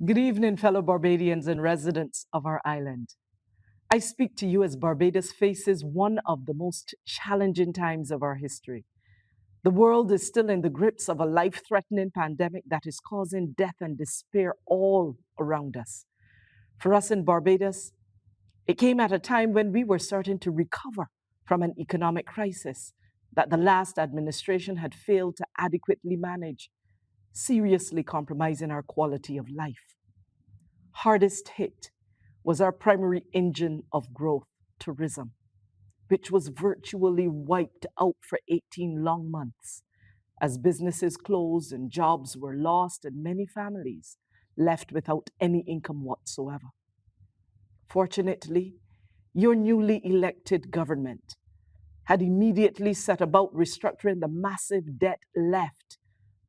Good evening, fellow Barbadians and residents of our island. I speak to you as Barbados faces one of the most challenging times of our history. The world is still in the grips of a life threatening pandemic that is causing death and despair all around us. For us in Barbados, it came at a time when we were starting to recover from an economic crisis that the last administration had failed to adequately manage, seriously compromising our quality of life. Hardest hit was our primary engine of growth, tourism, which was virtually wiped out for 18 long months as businesses closed and jobs were lost and many families left without any income whatsoever. Fortunately, your newly elected government had immediately set about restructuring the massive debt left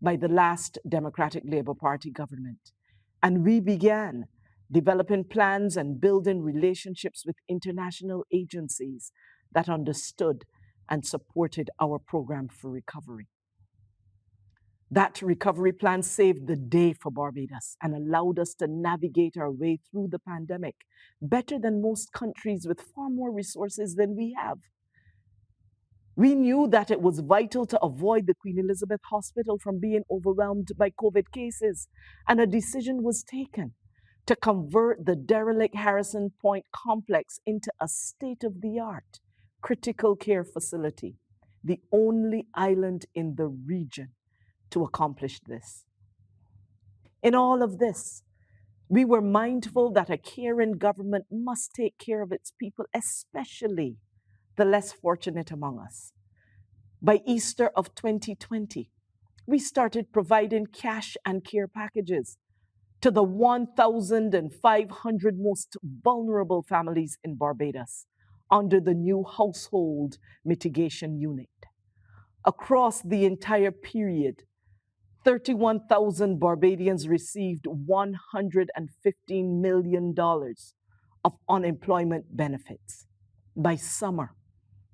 by the last Democratic Labour Party government. And we began developing plans and building relationships with international agencies that understood and supported our program for recovery. That recovery plan saved the day for Barbados and allowed us to navigate our way through the pandemic better than most countries with far more resources than we have. We knew that it was vital to avoid the Queen Elizabeth Hospital from being overwhelmed by COVID cases, and a decision was taken to convert the derelict Harrison Point complex into a state-of-the-art critical care facility, the only island in the region to accomplish this. In all of this, we were mindful that a caring government must take care of its people, especially the less fortunate among us. By Easter of 2020, we started providing cash and care packages to the 1,500 most vulnerable families in Barbados under the new Household Mitigation Unit. Across the entire period, 31,000 Barbadians received $115 million of unemployment benefits. By summer,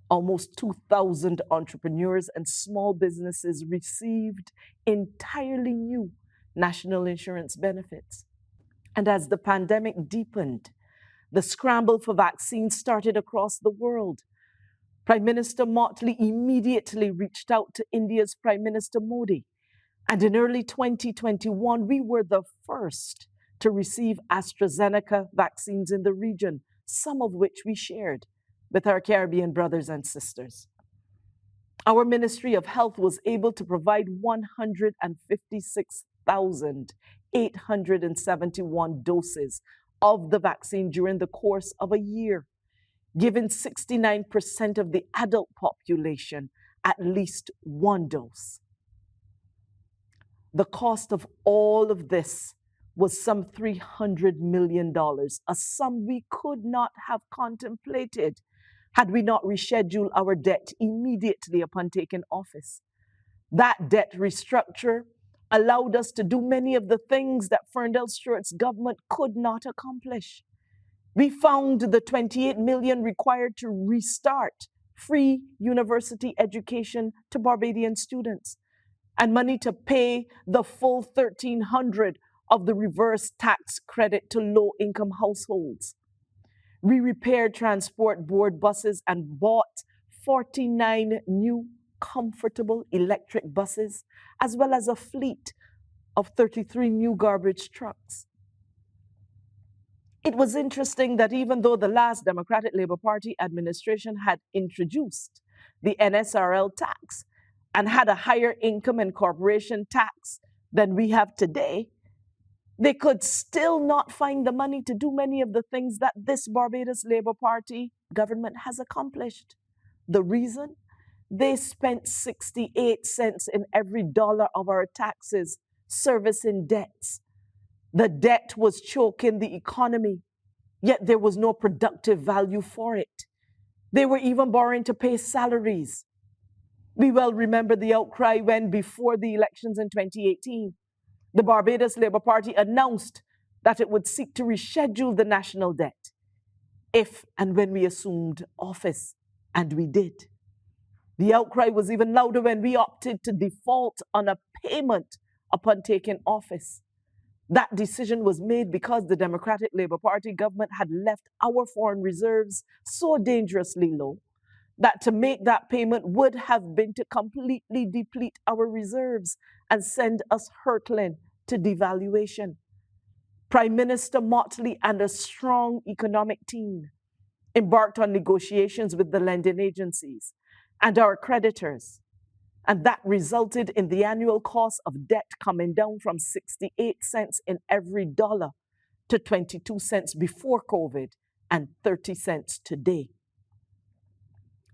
almost 2,000 entrepreneurs and small businesses received entirely new national insurance benefits. And as the pandemic deepened, the scramble for vaccines started across the world. Prime Minister Motley immediately reached out to India's Prime Minister Modi. And in early 2021, we were the first to receive AstraZeneca vaccines in the region, some of which we shared with our Caribbean brothers and sisters. Our Ministry of Health was able to provide 156,871 doses of the vaccine during the course of a year, giving 69% of the adult population at least one dose. The cost of all of this was some $300 million, a sum we could not have contemplated had we not rescheduled our debt immediately upon taking office. That debt restructure allowed us to do many of the things that Ferndale Stewart's government could not accomplish. We found the $28 million required to restart free university education to Barbadian students, and money to pay the full $1,300 of the reverse tax credit to low-income households. We repaired transport board buses and bought 49 new comfortable electric buses, as well as a fleet of 33 new garbage trucks. It was interesting that even though the last Democratic Labour Party administration had introduced the NSRL tax and had a higher income and corporation tax than we have today, they could still not find the money to do many of the things that this Barbados Labour Party government has accomplished. The reason? They spent 68 cents in every dollar of our taxes servicing debts. The debt was choking the economy, yet there was no productive value for it. They were even borrowing to pay salaries. We well remember the outcry when, before the elections in 2018, the Barbados Labour Party announced that it would seek to reschedule the national debt if and when we assumed office, and we did. The outcry was even louder when we opted to default on a payment upon taking office. That decision was made because the Democratic Labour Party government had left our foreign reserves so dangerously low that to make that payment would have been to completely deplete our reserves and send us hurtling to devaluation. Prime Minister Motley and a strong economic team embarked on negotiations with the lending agencies and our creditors. And that resulted in the annual cost of debt coming down from 68 cents in every dollar to 22 cents before COVID and 30 cents today.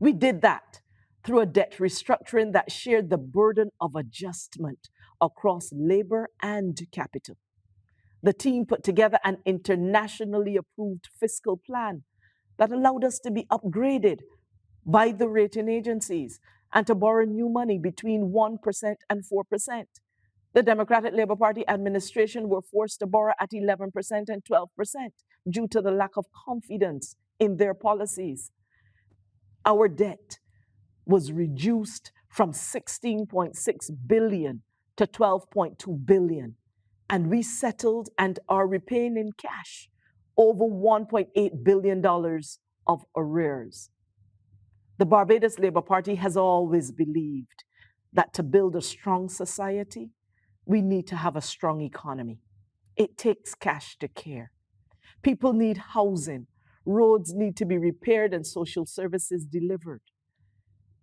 We did that through a debt restructuring that shared the burden of adjustment across labor and capital. The team put together an internationally approved fiscal plan that allowed us to be upgraded by the rating agencies and to borrow new money between 1% and 4%. The Democratic Labour Party administration were forced to borrow at 11% and 12% due to the lack of confidence in their policies. Our debt was reduced from 16.6 billion to 12.2 billion, and we settled and are repaying in cash over $1.8 billion of arrears. The Barbados Labour Party has always believed that to build a strong society, we need to have a strong economy. It takes cash to care. People need housing, roads need to be repaired, and social services delivered.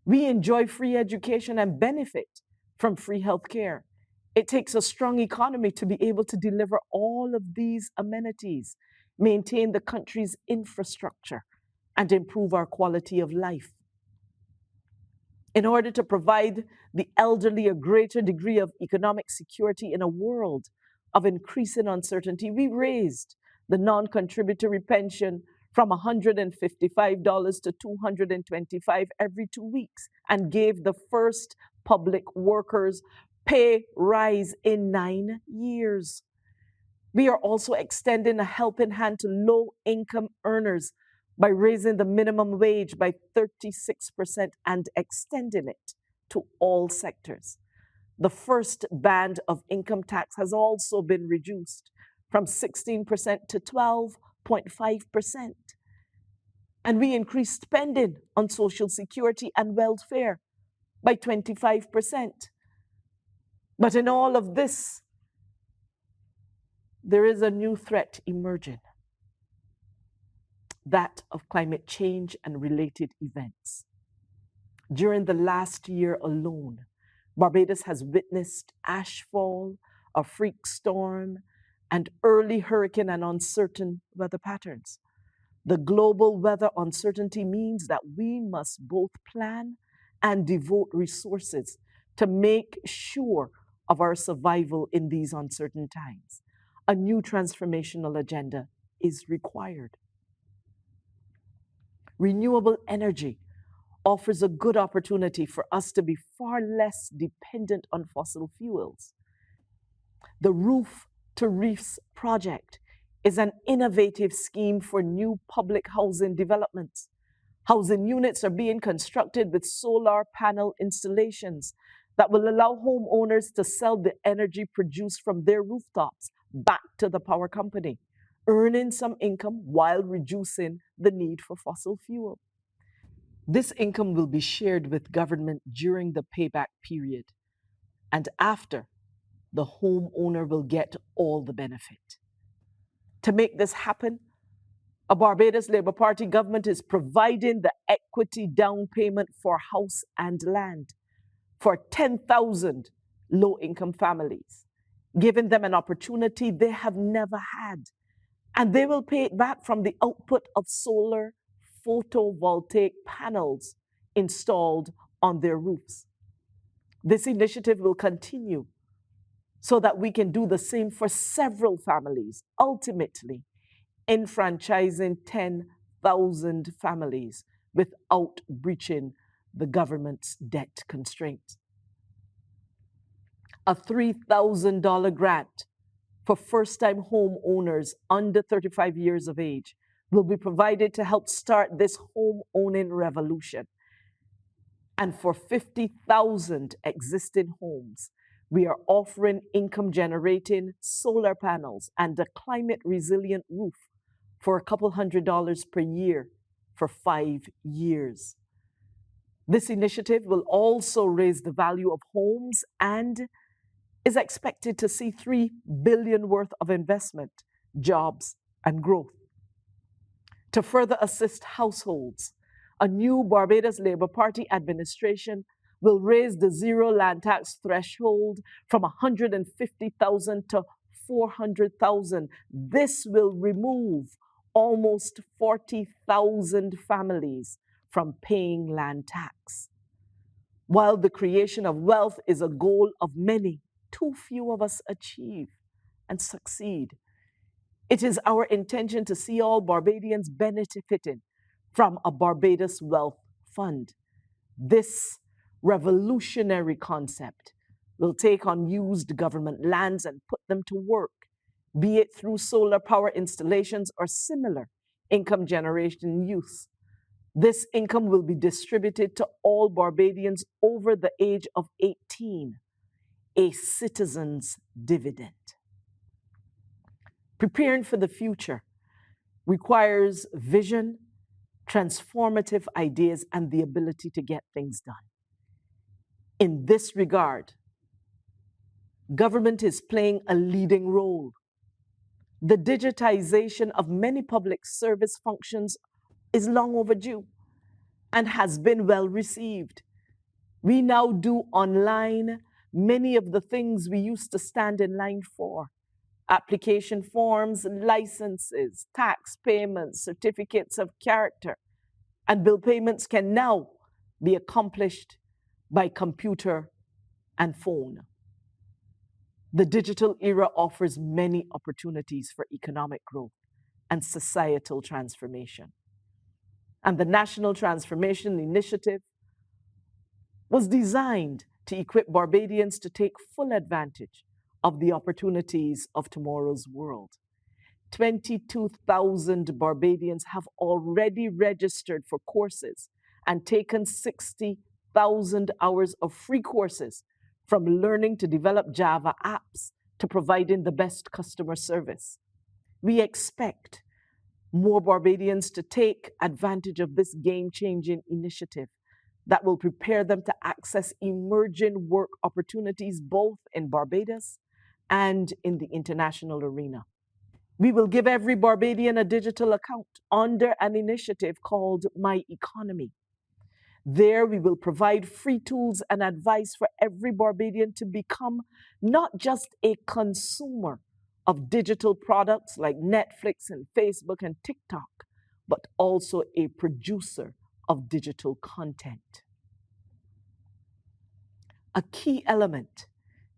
We enjoy free education and benefit from free health care. It takes a strong economy to be able to deliver all of these amenities, maintain the country's infrastructure, and improve our quality of life. In order to provide the elderly a greater degree of economic security in a world of increasing uncertainty, we raised the non-contributory pension from $155 to $225 every 2 weeks and gave the first public workers pay rise in 9 years. We are also extending a helping hand to low-income earners by raising the minimum wage by 36% and extending it to all sectors. The first band of income tax has also been reduced from 16% to 12.5%. And we increased spending on Social Security and welfare by 25%. But in all of this, there is a new threat emerging, that of climate change and related events. During the last year alone, Barbados has witnessed ashfall, a freak storm, and early hurricane and uncertain weather patterns. The global weather uncertainty means that we must both plan and devote resources to make sure of our survival in these uncertain times. A new transformational agenda is required. Renewable energy offers a good opportunity for us to be far less dependent on fossil fuels. The Roof to Reefs project is an innovative scheme for new public housing developments. Housing units are being constructed with solar panel installations that will allow homeowners to sell the energy produced from their rooftops back to the power company, earning some income while reducing the need for fossil fuel. This income will be shared with government during the payback period, and after, the homeowner will get all the benefit. To make this happen, a Barbados Labour Party government is providing the equity down payment for house and land for 10,000 low-income families, giving them an opportunity they have never had. And they will pay it back from the output of solar photovoltaic panels installed on their roofs. This initiative will continue so that we can do the same for several families, ultimately enfranchising 10,000 families without breaching the government's debt constraints. A $3,000 grant for first-time homeowners under 35 years of age will be provided to help start this home-owning revolution. And for 50,000 existing homes, We are offering income-generating solar panels and a climate-resilient roof for a couple $100 per year for 5 years. This initiative will also raise the value of homes and is expected to see $3 billion worth of investment, jobs, and growth. To further assist households, a new Barbados Labour Party administration will raise the zero land tax threshold from $150,000 to $400,000. This will remove almost 40,000 families from paying land tax. While the creation of wealth is a goal of many, too few of us achieve and succeed. It is our intention to see all Barbadians benefiting from a Barbados Wealth Fund. This revolutionary concept will take unused government lands and put them to work, be it through solar power installations or similar income generation use. This income will be distributed to all Barbadians over the age of 18, a citizen's dividend. Preparing for the future requires vision, transformative ideas, and the ability to get things done. In this regard, government is playing a leading role. The digitization of many public service functions is long overdue and has been well received. We now do online many of the things we used to stand in line for. Application forms, licenses, tax payments, certificates of character, and bill payments can now be accomplished by computer and phone. The digital era offers many opportunities for economic growth and societal transformation. And the National Transformation Initiative was designed to equip Barbadians to take full advantage of the opportunities of tomorrow's world. 22,000 Barbadians have already registered for courses and taken 60,000 hours of free courses, from learning to develop Java apps to providing the best customer service. We expect more Barbadians to take advantage of this game-changing initiative that will prepare them to access emerging work opportunities both in Barbados and in the international arena. We will give every Barbadian a digital account under an initiative called My Economy. There, we will provide free tools and advice for every Barbadian to become not just a consumer of digital products like Netflix and Facebook and TikTok, but also a producer of digital content. A key element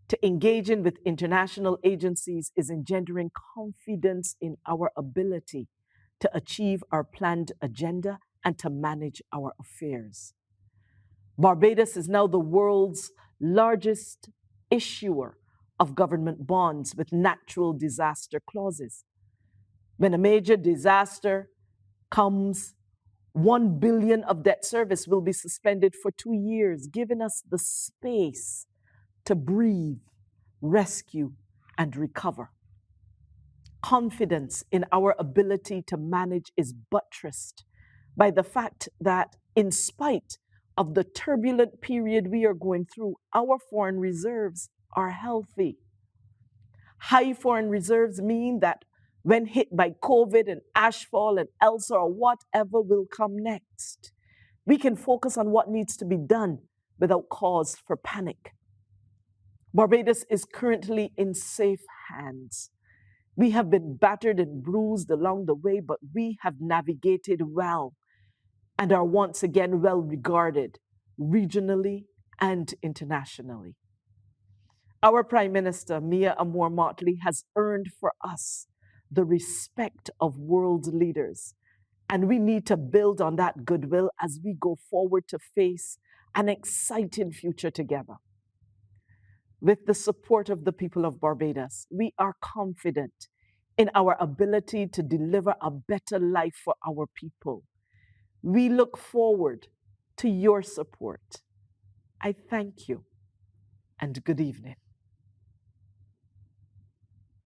to engaging with international agencies is engendering confidence in our ability to achieve our planned agenda and to manage our affairs. Barbados is now the world's largest issuer of government bonds with natural disaster clauses. When a major disaster comes, $1 billion of debt service will be suspended for 2 years, giving us the space to breathe, rescue, and recover. Confidence in our ability to manage is buttressed by the fact that, in spite of the turbulent period we are going through, our foreign reserves are healthy. High foreign reserves mean that when hit by COVID and ashfall and ELSA or whatever will come next, we can focus on what needs to be done without cause for panic. Barbados is currently in safe hands. We have been battered and bruised along the way, but we have navigated well and are once again well regarded regionally and internationally. Our Prime Minister, Mia Amor Motley, has earned for us the respect of world leaders, and we need to build on that goodwill as we go forward to face an exciting future together. With the support of the people of Barbados, we are confident in our ability to deliver a better life for our people. We look forward to your support. I thank you, and good evening.